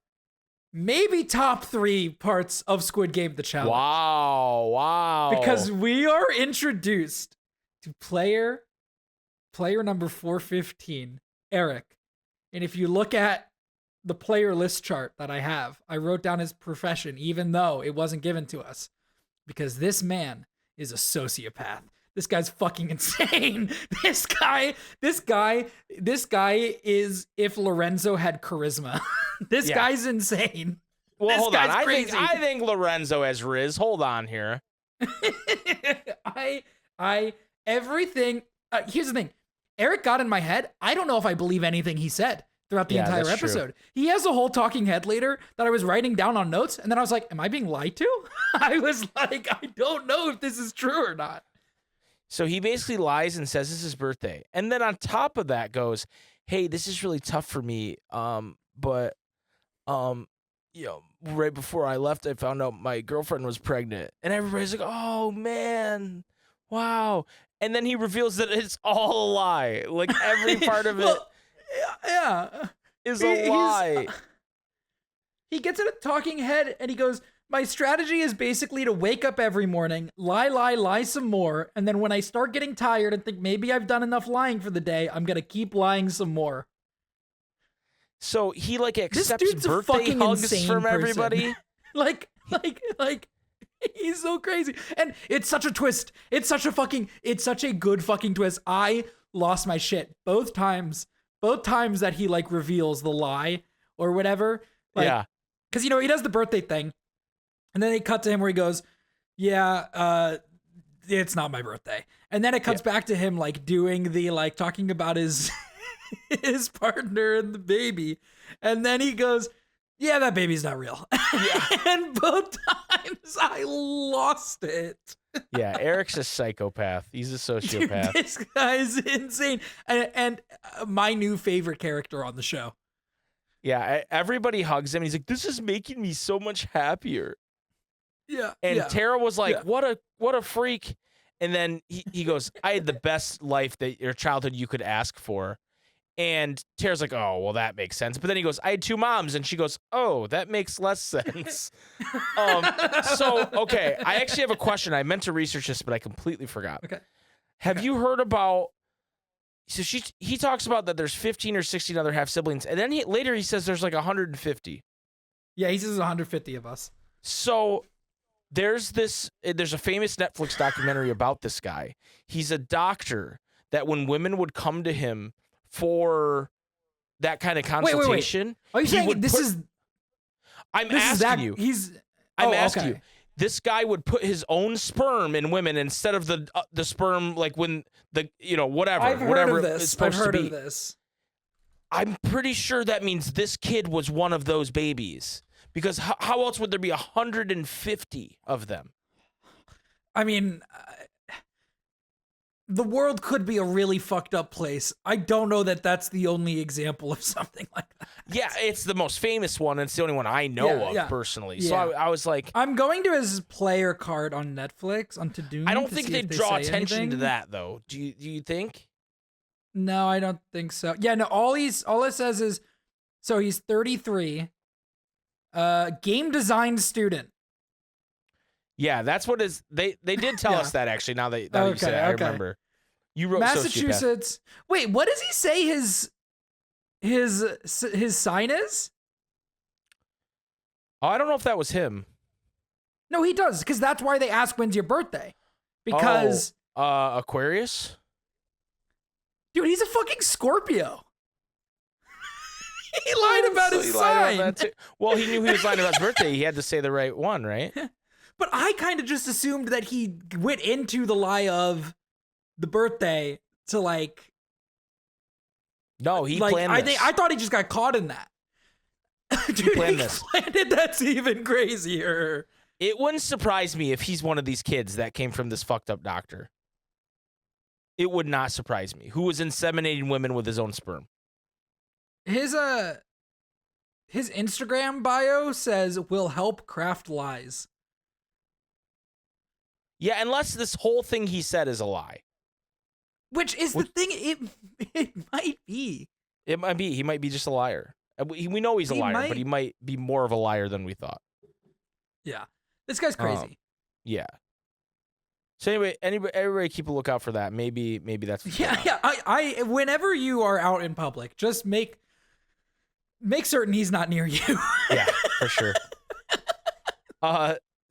maybe top 3 parts of Squid Game the challenge. Wow. Because we are introduced to player number 415, Eric. And if you look at the player list chart that I have, I wrote down his profession, even though it wasn't given to us, because this man is a sociopath. This guy's fucking insane. This guy is if Lorenzo had charisma. This guy's insane. Well, this hold on. crazy. I think Lorenzo has Riz. Hold on here. Everything. Here's the thing. Eric got in my head. I don't know if I believe anything he said throughout the entire episode. True. He has a whole talking head later that I was writing down on notes, and then I was like, am I being lied to? I was like, I don't know if this is true or not. So he basically lies and says it's his birthday. And then on top of that goes, hey, this is really tough for me. But right before I left, I found out my girlfriend was pregnant. And everybody's like, oh, man, wow. And then he reveals that it's all a lie. Like, every part of it is a lie. He gets in a talking head, and he goes, my strategy is basically to wake up every morning, lie some more, and then when I start getting tired and think maybe I've done enough lying for the day, I'm going to keep lying some more. So he accepts birthday hugs from everybody. like he's so crazy. And it's such a twist. It's such a good fucking twist. I lost my shit both times that he reveals the lie or whatever. Cause he does the birthday thing. And then they cut to him where he goes, it's not my birthday. And then it cuts back to him doing the talking about his his partner and the baby. And then he goes, yeah, that baby's not real. Yeah. And both times I lost it. Yeah, Eric's a psychopath. He's a sociopath. Dude, this guy's insane. And my new favorite character on the show. Yeah, everybody hugs him. He's like, this is making me so much happier. Yeah. And Tara was like, what a freak. And then he goes, I had the best life that your childhood you could ask for. And Tara's like, oh, well, that makes sense. But then he goes, I had 2 moms. And she goes, oh, that makes less sense. Okay, I actually have a question. I meant to research this, but I completely forgot. Okay. Have you heard about, so he talks about that there's 15 or 16 other half siblings. And then later he says there's 150. Yeah, he says 150 of us. So there's a famous Netflix documentary about this guy. He's a doctor that when women would come to him for that kind of consultation. Wait. Are you saying this is? I'm asking you. I'm asking you. This guy would put his own sperm in women instead of the sperm when whatever. I've heard of this. I've heard of this. I'm pretty sure that means this kid was one of those babies. Because how else would there be 150 of them? I mean, the world could be a really fucked up place. I don't know that that's the only example of something like that. Yeah, it's the most famous one. And it's the only one I know of personally. Yeah. So I was like, I'm going to his player card on Netflix on Tudum. I don't think they draw attention to that though. Do you think? No, I don't think so. Yeah, no. All it says is, so he's 33. Game design student. Yeah, that's what is. They did tell us that actually. Now that you said it, I remember. You wrote Massachusetts. Sociopath. Wait, what does he say his sign is? Oh, I don't know if that was him. No, he does, because that's why they ask when's your birthday. Because Aquarius. Dude, he's a fucking Scorpio. He lied about his sign. Well, he knew he was lying about his birthday. He had to say the right one, right? But I kind of just assumed that he went into the lie of the birthday to No, he planned this. I thought he just got caught in that. Dude, he planned this. That's even crazier. It wouldn't surprise me if he's one of these kids that came from this fucked up doctor. It would not surprise me. Who was inseminating women with his own sperm. His Instagram bio says will help craft lies. Yeah, unless this whole thing he said is a lie. Which is the thing. It might be. It might be. He might be just a liar. We know he's a liar, but he might be more of a liar than we thought. Yeah. This guy's crazy. Yeah. So anyway, everybody keep a lookout for that. Maybe that's yeah. I whenever you are out in public, just make certain he's not near you. Yeah, for sure.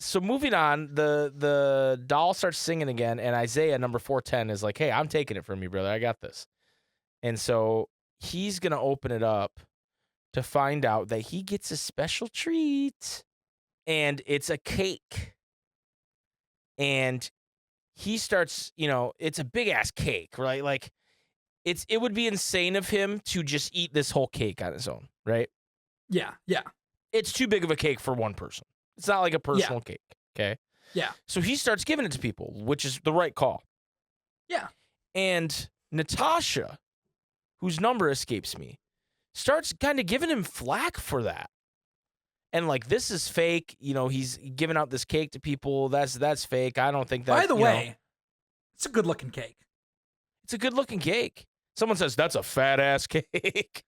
So moving on, the doll starts singing again, and Isaiah, number 410, is like, "Hey, I'm taking it from you, brother. I got this." And so he's gonna open it up to find out that he gets a special treat, and it's a cake. And he starts, it's a big ass cake, right? Like it would be insane of him to just eat this whole cake on his own, right? Yeah. It's too big of a cake for one person. It's not like a personal cake, okay? Yeah. So he starts giving it to people, which is the right call. Yeah. And Natasha, whose number escapes me, starts kind of giving him flack for that. And like, this is fake. He's giving out this cake to people. That's fake. I don't think that. By the way, it's a good looking cake. It's a good looking cake. Someone says that's a fat ass cake.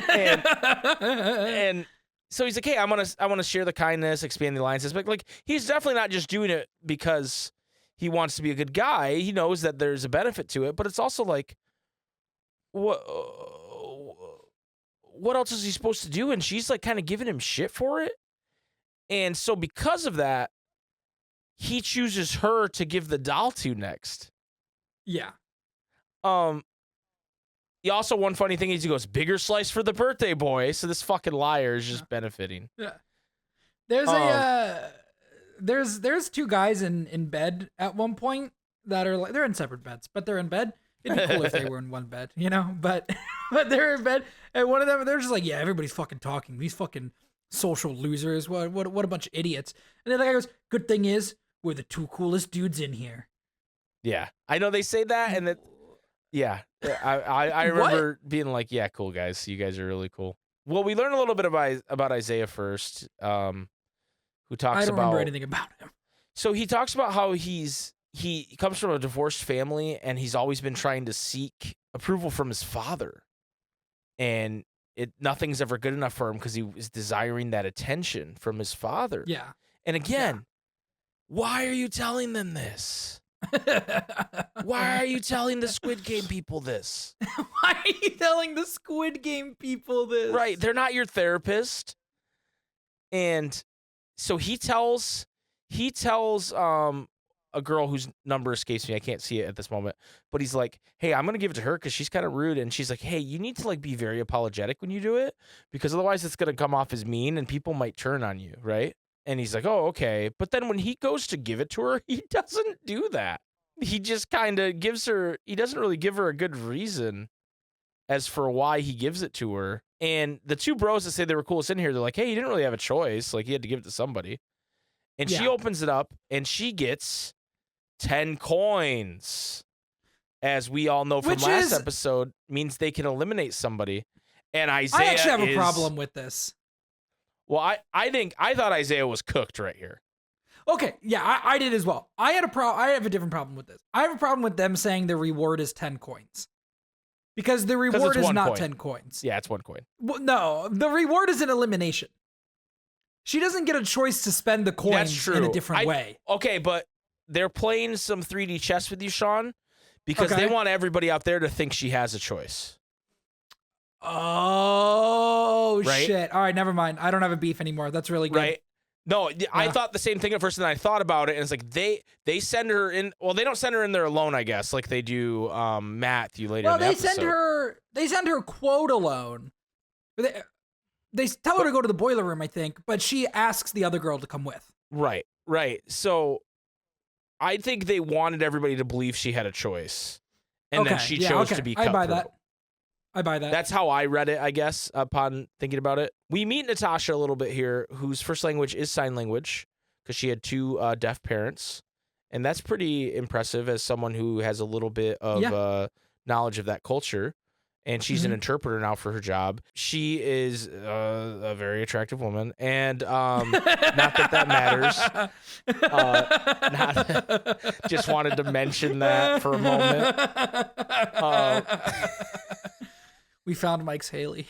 and so he's like, hey, I want to share the kindness, expand the alliances. But like, he's definitely not just doing it because he wants to be a good guy. He knows that there's a benefit to it, but it's also like, what else is he supposed to do? And she's like kind of giving him shit for it. And so because of that, he chooses her to give the doll to next. Yeah. He also, one funny thing is he goes, bigger slice for the birthday boy. So this fucking liar is just benefiting. Yeah. There's there's two guys in bed at one point that are like, they're in separate beds, but they're in bed. It'd be cool if they were in one bed, but they're in bed, and one of them, they're just like, yeah, everybody's fucking talking. These fucking social losers. What a bunch of idiots. And then the guy goes, good thing is, we're the two coolest dudes in here. Yeah. I know they say that, and that, yeah. I remember being like, yeah, cool guys. You guys are really cool. Well, we learn a little bit about Isaiah first, who talks about... I don't remember anything about him. So he talks about how he comes from a divorced family, and he's always been trying to seek approval from his father. And nothing's ever good enough for him because he was desiring that attention from his father. Yeah. And again, why are you telling them this? Why are you telling the Squid Game people this? Why are you telling the Squid Game people this? Right. They're not your therapist. And so he tells a girl whose number escapes me. I can't see it at this moment, but he's like, hey, I'm going to give it to her because she's kind of rude. And she's like, hey, you need to like be very apologetic when you do it because otherwise it's going to come off as mean and people might turn on you. Right. And he's like, oh, okay. But then when he goes to give it to her, he doesn't do that. He just kind of he doesn't really give her a good reason as for why he gives it to her. And the two bros that say they were coolest in here, they're like, hey, you didn't really have a choice. Like, you had to give it to somebody. And she opens it up and she gets 10 coins. As we all know from last episode, means they can eliminate somebody. And Isaiah I actually have a problem with this. Well, I thought Isaiah was cooked right here. Okay, yeah, I did as well. I have a different problem with this. I have a problem with them saying the reward is 10 coins. Because the reward is not 10 coins. Yeah, it's 1 coin. Well, no, the reward is an elimination. She doesn't get a choice to spend the coins in a different way. Okay, but they're playing some 3D chess with you, Sean, because they want everybody out there to think she has a choice. Oh, right? Shit. All right, never mind. I don't have a beef anymore. That's really good. Right? No, I thought the same thing at first, and I thought about it, and it's like they send her in. Well, they don't send her in there alone, I guess, like they do Matthew later in the episode. They send her quote alone. They tell her to go to the boiler room, I think, but she asks the other girl to come with. Right. So I think they wanted everybody to believe she had a choice, and then she chose to be cut through. I buy that. That's how I read it, I guess, upon thinking about it. We meet Natasha a little bit here, whose first language is sign language, because she had 2 deaf parents. And that's pretty impressive as someone who has a little bit of knowledge of that culture. and she's an interpreter now for her job. She is a very attractive woman, and not that matters. Just wanted to mention that for a moment. We found Mike's Haley.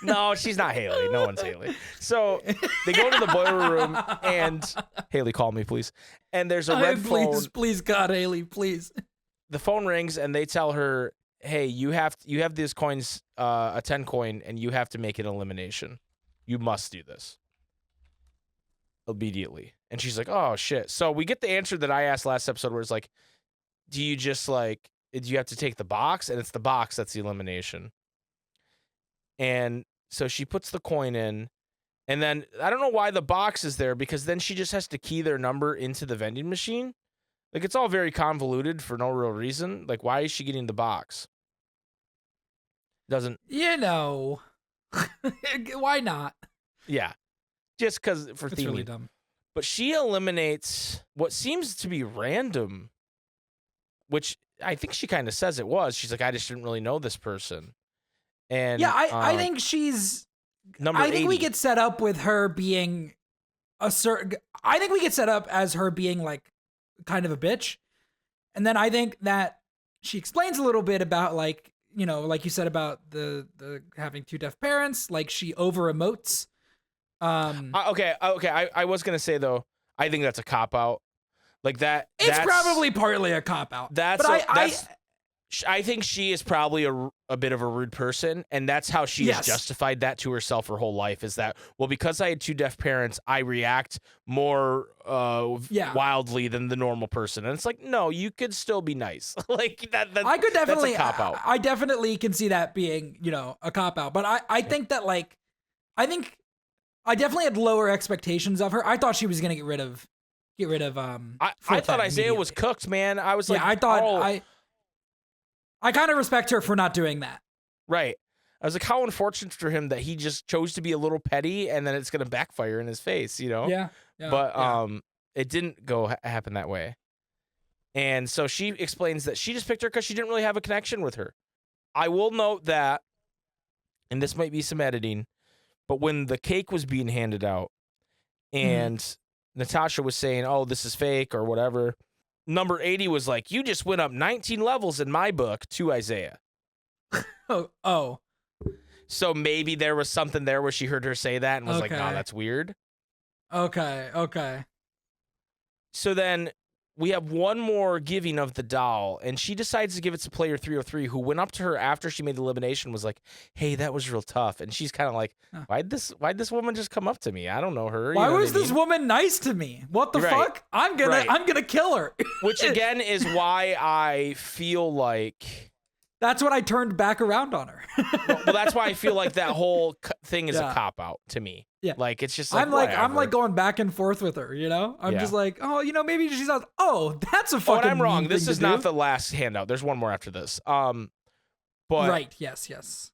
No, she's not Haley. No one's Haley. So they go to the boiler room, and Haley, call me, please. And there's a red phone. Please, God, Haley, please. The phone rings, and they tell her, hey, you have these coins, a 10 coin, and you have to make an elimination. You must do this immediately. And she's like, oh, shit. So we get the answer that I asked last episode where it's like, do you have to take the box? And it's the box that's the elimination. And so she puts the coin in, and then I don't know why the box is there, because then she just has to key their number into the vending machine. Like, it's all very convoluted for no real reason. Like, why is she getting the box? Doesn't... Why not? Yeah. Just because for theming. It's really dumb. But she eliminates what seems to be random, which I think she kind of says it was. She's like, I just didn't really know this person. And yeah, I think she's number 80. I think we get set up with her being a certain. I think we get set up as her being like kind of a bitch, and then I think that she explains a little bit about like like you said about the having two deaf parents. Like she over emotes. Okay. I was gonna say though, I think that's a cop out. Like that. It's probably partly a cop out. I think she is probably a bit of a rude person, and that's how she has justified that to herself her whole life, is that, well, because I had two deaf parents, I react more wildly than the normal person. And it's like, no, you could still be nice. Like that I could definitely, that's a cop out. I definitely can see that being, a cop out. But I think that I definitely had lower expectations of her. I thought she was going to get rid of I thought Isaiah was cooked, man. I was like, I thought I kind of respect her for not doing that. Right. I was like, how unfortunate for him that he just chose to be a little petty, and then it's going to backfire in his face, Yeah. But it didn't happen that way. And so she explains that she just picked her because she didn't really have a connection with her. I will note that, and this might be some editing, but when the cake was being handed out and Natasha was saying, oh, this is fake or whatever, number 80 was like, you just went up 19 levels in my book to Isaiah. Oh. So maybe there was something there where she heard her say that and was like, no, that's weird. Okay. So then we have one more giving of the doll, and she decides to give it to player 303, who went up to her after she made the elimination, was like, hey, that was real tough. And she's kind of like, why'd this woman just come up to me? I don't know her. Why was this woman nice to me? What the fuck? I'm gonna kill her. Which again is why I feel like that's what I turned back around on her. well, that's why I feel like that whole thing is a cop out to me. Yeah, like it's just like I'm like going back and forth with her. I'm just like, oh, maybe she's not. Oh, that's a fucking. Oh, I'm wrong. This is not the the last handout. There's one more after this. But right, yes.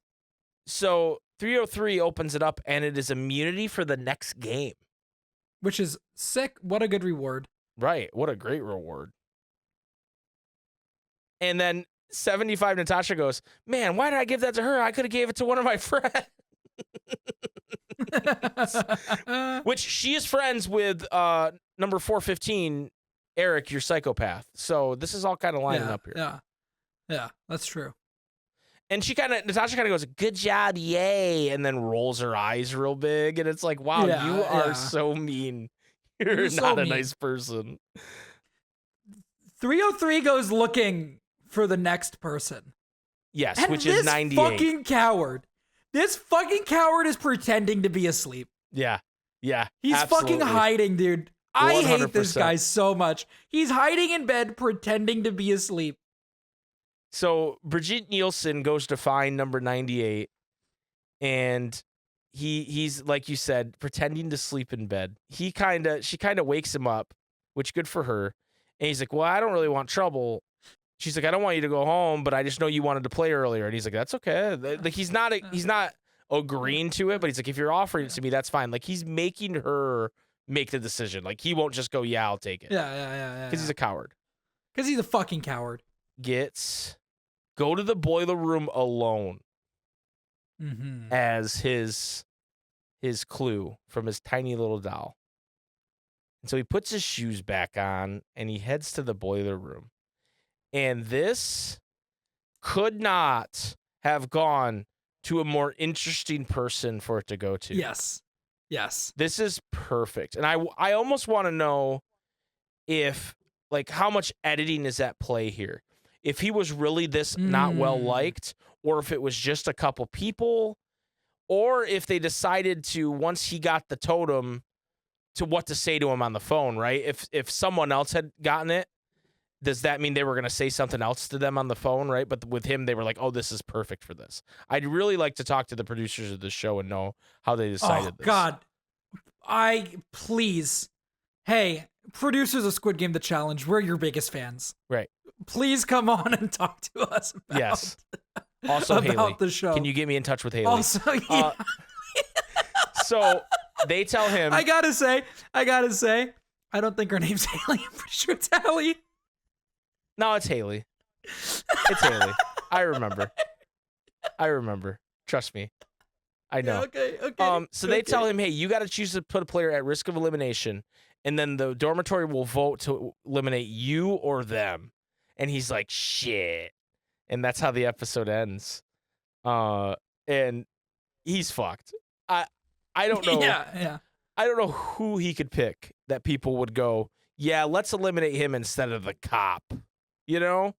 So 303 opens it up, and it is immunity for the next game, which is sick. What a good reward. Right. What a great reward. And then 75 Natasha goes, man, why did I give that to her? I could have gave it to one of my friends. Which she is friends with number 415, Eric, your psychopath. So this is all kind of lining up here. Yeah, that's true. And Natasha kind of goes, good job, yay, and then rolls her eyes real big. And it's like, wow, you are so mean. You're not a nice person. 303 goes looking for the next person. Yes, and which is 98. This fucking coward is pretending to be asleep. Yeah. He's absolutely. Fucking hiding, dude. 100%. I hate this guy so much. He's hiding in bed pretending to be asleep. So Brigitte Nielsen goes to find number 98, and he's like you said, pretending to sleep in bed. She kind of wakes him up, which good for her. And he's like, well, I don't really want trouble. She's like, I don't want you to go home, but I just know you wanted to play earlier. And he's like, that's okay. Like he's not agreeing to it, but he's like, if you're offering it to me, that's fine. Like he's making her make the decision. Like he won't just go, yeah, I'll take it. Yeah. Because he's a coward. Because he's a fucking coward. Go to the boiler room alone. as his clue from his tiny little doll. And so he puts his shoes back on and he heads to the boiler room. And this could not have gone to a more interesting person for it to go to. Yes. This is perfect. And I almost want to know if, like, how much editing is at play here. If he was really this not well liked, or if it was just a couple people, or if they decided to, once he got the totem, to what to say to him on the phone, right? If someone else had gotten it, does that mean they were going to say something else to them on the phone, right? But with him, they were like, oh, this is perfect for this. I'd really like to talk to the producers of the show and know how they decided this. God. Please. Hey, producers of Squid Game The Challenge, we're your biggest fans. Right. Please come on and talk to us about, Also, about Haley, the show. Can you get me in touch with Haley? Also, yeah. So they tell him. I gotta say, I don't think her name's Haley. I'm pretty sure it's Hallie. No, it's Haley. It's Haley. I remember. Trust me. I know. Okay. So they tell him, hey, you got to choose to put a player at risk of elimination, and then the dormitory will vote to eliminate you or them. And he's like, shit. And that's how the episode ends. And he's fucked. I don't know. Yeah. I don't know who he could pick that people would go, yeah, let's eliminate him instead of the cop. You know?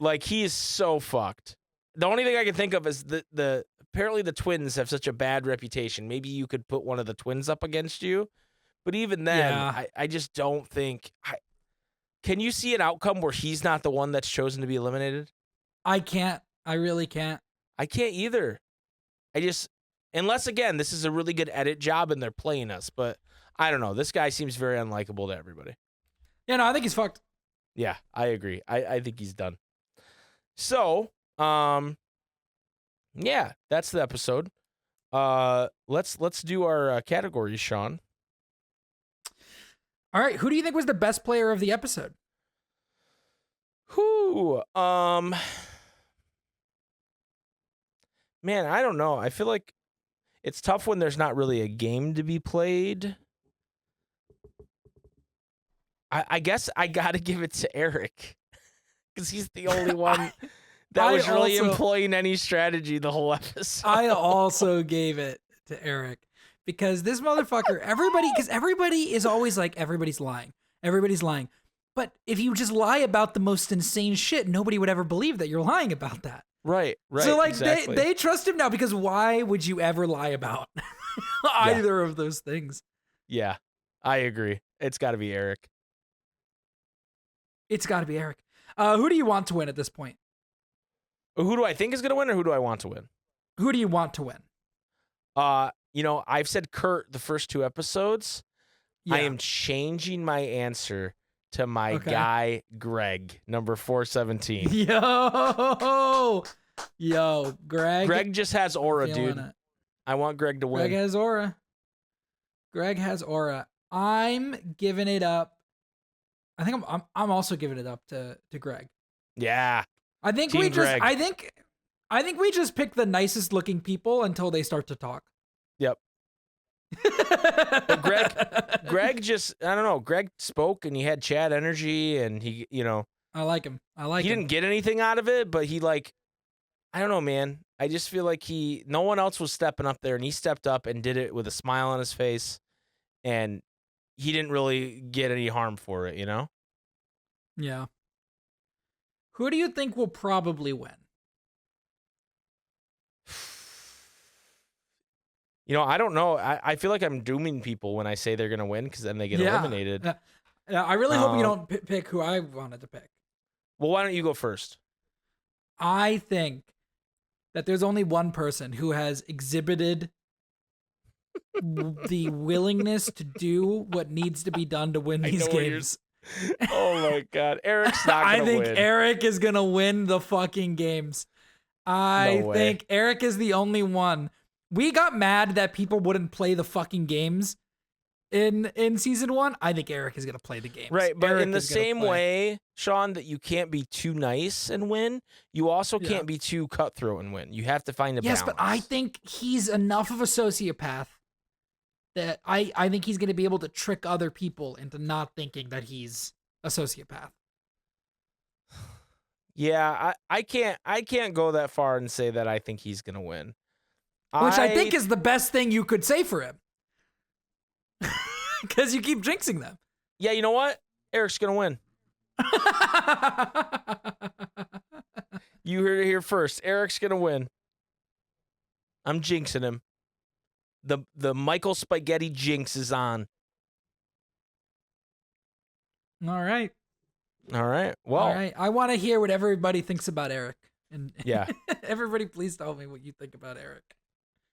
Like, he is so fucked. The only thing I can think of is the apparently the twins have such a bad reputation. Maybe you could put one of the twins up against you. But even then, I just don't think... Can you see an outcome where he's not the one that's chosen to be eliminated? I can't. I really can't. I can't either. Unless, again, this is a really good edit job and they're playing us. But I don't know. This guy seems very unlikable to everybody. Yeah, no, I think he's fucked. Yeah, I agree. I think he's done. So, yeah, that's the episode. Let's do our categories, Sean. All right, who do you think was the best player of the episode? Man, I don't know. I feel like it's tough when there's not really a game to be played. I guess I got to give it to Eric because he's the only one that was really employing any strategy the whole episode. I also gave it to Eric because this motherfucker, everybody is always like, everybody's lying. But if you just lie about the most insane shit, nobody would ever believe that you're lying about that. Right. So like exactly. they trust him now because why would you ever lie about either of those things? Yeah, I agree. It's got to be Eric. It's got to be Eric. Who do you want to win at this point? Who do I think is going to win or who do I want to win? Who do you want to win? I've said Kurt the first two episodes. Yeah. I am changing my answer to my guy, Greg, number 417. Yo, Greg. Greg just has aura, dude. I want Greg to win. Greg has aura. I'm giving it up. I think I'm also giving it up to Greg. Yeah. I think we just pick the nicest looking people until they start to talk. Yep. But Greg just, I don't know, Greg spoke and he had chat energy and he, I like him. He didn't get anything out of it, but he I don't know, man. I just feel like no one else was stepping up there and he stepped up and did it with a smile on his face and he didn't really get any harm for it, Yeah. Who do you think will probably win? I don't know. I feel like I'm dooming people when I say they're going to win because then they get eliminated. Yeah, I really hope you don't pick who I wanted to pick. Well, why don't you go first? I think that there's only one person who has exhibited the willingness to do what needs to be done to win these games. Oh my God. Eric's not going to win. I think Eric is going to win the fucking games. I think Eric is the only one. We got mad that people wouldn't play the fucking games in season 1, I think Eric is going to play the games. Right, but Eric in the same way, Sean, that you can't be too nice and win, you also can't be too cutthroat and win. You have to find a balance. Yes, but I think he's enough of a sociopath that I think he's going to be able to trick other people into not thinking that he's a sociopath. Yeah, I can't go that far and say that I think he's going to win. Which I think is the best thing you could say for him. Because you keep jinxing them. Yeah, you know what? Eric's going to win. You heard it here first. Eric's going to win. I'm jinxing him. The Michael SpikeGhetti jinx is on. All right. Well. All right. I want to hear what everybody thinks about Eric. And yeah. Everybody, please tell me what you think about Eric.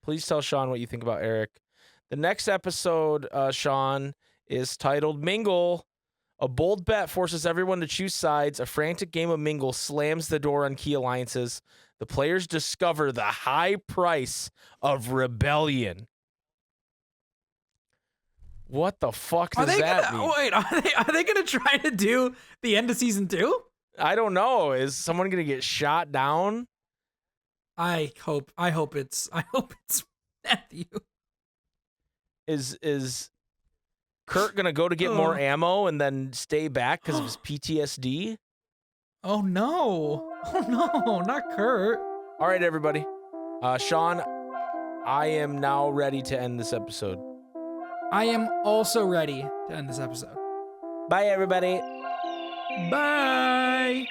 Please tell Sean what you think about Eric. The next episode, Sean, is titled Mingle. A bold bet forces everyone to choose sides. A frantic game of Mingle slams the door on key alliances. The players discover the high price of rebellion. What the fuck does that mean? Wait, are they gonna try to do the end of season 2? I don't know. Is someone gonna get shot down? I hope it's Matthew. Is Kurt gonna go to get more ammo and then stay back because of his PTSD? Oh no, not Kurt. All right, everybody. Sean, I am now ready to end this episode. I am also ready to end this episode. Bye, everybody. Bye.